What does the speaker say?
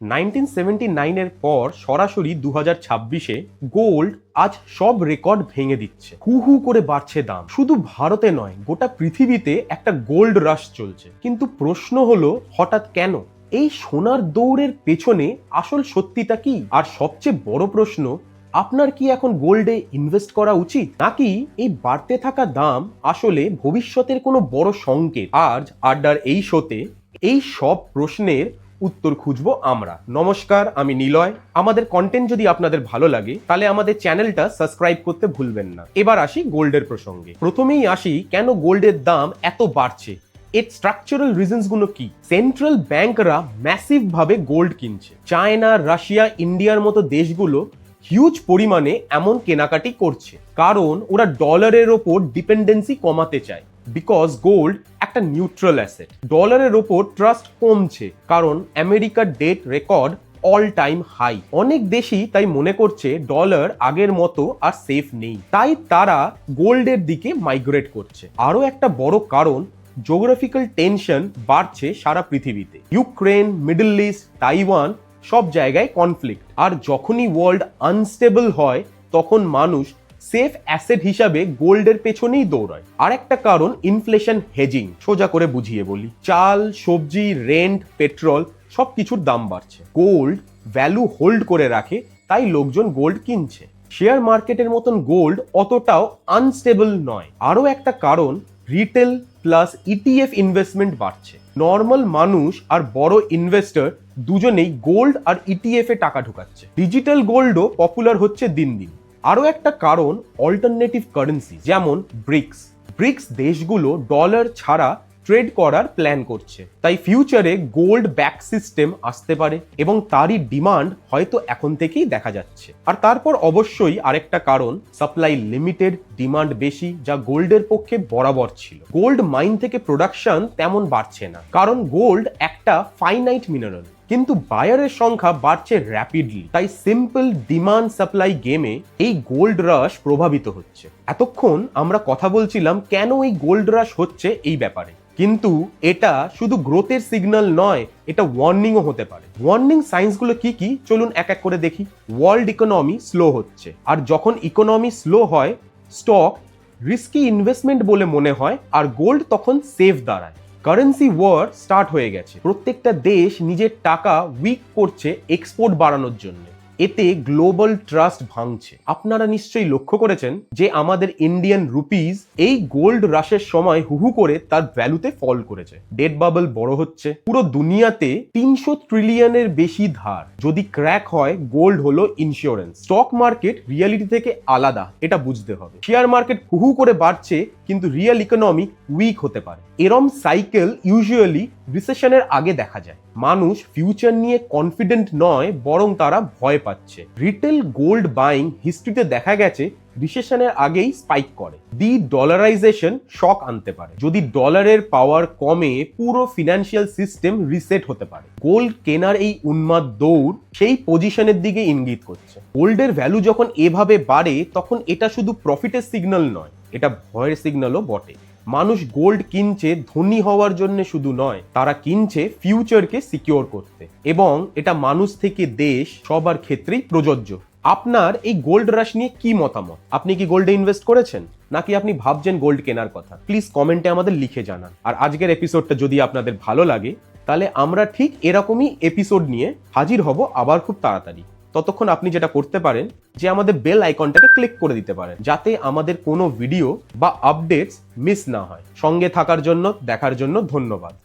1979 এর পর সরাসরি 2026-এ গোল্ড আজ সব রেকর্ড ভেঙে দিচ্ছে। হু হু করে বাড়ছে দাম। শুধু ভারতে নয়, গোটা পৃথিবীতে একটা গোল্ড রাশ চলছে। কিন্তু প্রশ্ন হলো, হঠাৎ কেন? এই সোনার দৌড়ের পেছনে আসল সত্যিটা কি? আর সবচেয়ে বড় প্রশ্ন, আপনার কি এখন গোল্ডে ইনভেস্ট করা উচিত, নাকি এই বাড়তে থাকা দাম আসলে ভবিষ্যতের কোনো বড় সংকেত? আজ আড্ডার এই শোতে এই সব প্রশ্নের উত্তর খুঁজবো আমরা। নমস্কার, আমি নিলয়। আমাদের কন্টেন্ট যদি আপনাদের ভালো লাগে তাহলে আমাদের চ্যানেলটা সাবস্ক্রাইব করতে ভুলবেন না। এবার আসি গোল্ডের প্রসঙ্গে। প্রথমেই আসি, কেন গোল্ডের দাম এত বাড়ছে? এর স্ট্রাকচারাল রিজনস গুলো কি? সেন্ট্রাল ব্যাংকরা ম্যাসিভ ভাবে গোল্ড কিনছে। চায়না, রাশিয়া, ইন্ডিয়ার মতো দেশগুলো হিউজ পরিমাণে এমন কেনাকাটি করছে কারণ ওরা ডলারের ওপর ডিপেন্ডেন্সি কমাতে চায়। বিকজ গোল্ড একটা নিউট্রাল অ্যাসেট। ডলারের ওপর ট্রাস্ট কমছে কারণ আমেরিকার debt record all time high. অনেক দেশই তাই মনে করছে ডলার আগের মতো আর সেফ নেই, তাই তারা গোল্ডের দিকে মাইগ্রেট করছে। আরো একটা বড় কারণ, জিওগ্রাফিক্যাল টেনশন বাড়ছে সারা পৃথিবীতে। ইউক্রেন, মিডল ইস্ট, তাইওয়ান সব জায়গায় কনফ্লিক্ট। আর যখনই ওয়ার্ল্ড আনস্টেবল হয় তখন মানুষ সেফ অ্যাসেট হিসাবে গোল্ডের পেছনেই দৌড়ায়। আর একটা কারণ ইনফ্লেশন হেজিং। সোজা করে বুঝিয়ে বলি, চাল, সবজি, রেন্ট, পেট্রোল সবকিছুর দাম বাড়ছে। গোল্ড ভ্যালু হোল্ড করে রাখে, তাই লোকজন গোল্ড কিনছে। শেয়ার মার্কেটের মতন গোল্ড অতটাও আনস্টেবল নয়। আরো একটা কারণ, রিটেল প্লাস ইটিএফ ইনভেস্টমেন্ট বাড়ছে। নর্মাল মানুষ আর বড় ইনভেস্টর দুজনেই গোল্ড আর ইটিএফ এ টাকা ঢুকাচ্ছে। ডিজিটাল গোল্ডও পপুলার হচ্ছে দিন দিন। আরো একটা কারণ, অল্টারনেটিভ কারেন্সি যেমন ব্রিক্স। ব্রিক্স দেশগুলো ডলার ছাড়া ট্রেড করার প্ল্যান করছে, তাই ফিউচারে গোল্ড ব্যাক সিস্টেম আসতে পারে এবং তারই ডিমান্ড হয়তো এখন থেকেই দেখা যাচ্ছে। আর তারপর অবশ্যই আরেকটা কারণ, সাপ্লাই লিমিটেড, ডিমান্ড বেশি, যা গোল্ডের পক্ষে বরাবর ছিল। গোল্ড মাইন থেকে প্রোডাকশন তেমন বাড়ছে না কারণ গোল্ড একটা ফাইনাইট মিনারেল, কিন্তু বায়ারের সংখ্যা বাড়ছে র্যাপিডলি। তাই সিম্পল ডিমান্ড সাপ্লাই গেমে এই গোল্ড রাশ প্রভাবিত হচ্ছে। এতক্ষণ আমরা কথা বলছিলাম কেন এই গোল্ড রাশ হচ্ছে এই ব্যাপারে, কিন্তু এটা শুধু গ্রোথের সিগন্যাল নয়, এটা ওয়ার্নিংও হতে পারে। ওয়ার্নিং সাইন্সগুলো কি কি, চলুন এক এক করে দেখি। ওয়ার্ল্ড ইকোনমি স্লো হচ্ছে, আর যখন ইকোনমি স্লো হয় স্টক রিস্কি ইনভেস্টমেন্ট বলে মনে হয়, আর গোল্ড তখন সেফ দাঁড়ায়। কারেন্সি ওয়ার স্টার্ট হয়ে গেছে। প্রত্যেকটা দেশ নিজের টাকা উইক করছে এক্সপোর্ট বাড়ানোর জন্য। এতে গ্লোবাল ট্রাস্ট ভাঙছে। আপনারা নিশ্চয়ই লক্ষ্য করেছেন যে আমাদের ইন্ডিয়ান রুপিস এই গোল্ড রাশের সময় হুহু করে তার ভ্যালুতে ফল করেছে। ডেট বাবল বড় হচ্ছে। পুরো দুনিয়াতে 300 ট্রিলিয়নের বেশি ধার। যদি ক্র্যাক হয়, গোল্ড হলো ইন্স্যুরেন্স। স্টক মার্কেট রিয়ালিটি থেকে আলাদা, এটা বুঝতে হবে। শেয়ার মার্কেট হুহু করে বাড়ছে কিন্তু রিয়েল ইকোনমি উইক হতে পারে। এরম সাইকেল ইউজুয়ালি রিসেশনের আগে দেখা যায়। মানুষ ফিউচার নিয়ে কনফিডেন্ট নয়, বরং তারা ভয় পাচ্ছে। রিটেল গোল্ড বাইং হিস্ট্রিতে দেখা গেছে রিসেশনের আগেই স্পাইক করে। ডি ডলারাইজেশন শক আনতে পারে। যদি ডলারের পাওয়ার কমে, পুরো ফিনান্সিয়াল সিস্টেম রিসেট হতে পারে। গোল্ড কেনার এই উন্মাদ দৌড় সেই পজিশনের দিকে ইঙ্গিত করছে। গোল্ডের ভ্যালু যখন এভাবে বাড়ে তখন এটা শুধু প্রফিটের সিগন্যাল নয়, এটা ভয়ের সিগন্যালও বটে। মানুষ গোল্ড কিনছে ধনী হওয়ার জন্য শুধু নয়, তারা কিনছে ফিউচারকে সিকিউর করতে। এবং এটা মানুষ থেকে দেশ সবার ক্ষেত্রেই প্রযোজ্য। আপনার এই গোল্ড রাশ নিয়ে কি মতামত? আপনি কি গোল্ডে ইনভেস্ট করেছেন, নাকি আপনি ভাবছেন গোল্ড কেনার কথা? প্লিজ কমেন্টে আমাদের লিখে জানান। আর আজকের এপিসোডটা যদি আপনাদের ভালো লাগে তাহলে আমরা ঠিক এরকমই এপিসোড নিয়ে হাজির হব আবার খুব তাড়াতাড়ি। ততক্ষণ আপনি যেটা করতে পারেন যে আমাদের বেল আইকনটাকে ক্লিক করে দিতে পারেন, যাতে আমাদের কোনো ভিডিও বা আপডেটস মিস না হয়। সঙ্গে থাকার জন্য, দেখার জন্য ধন্যবাদ।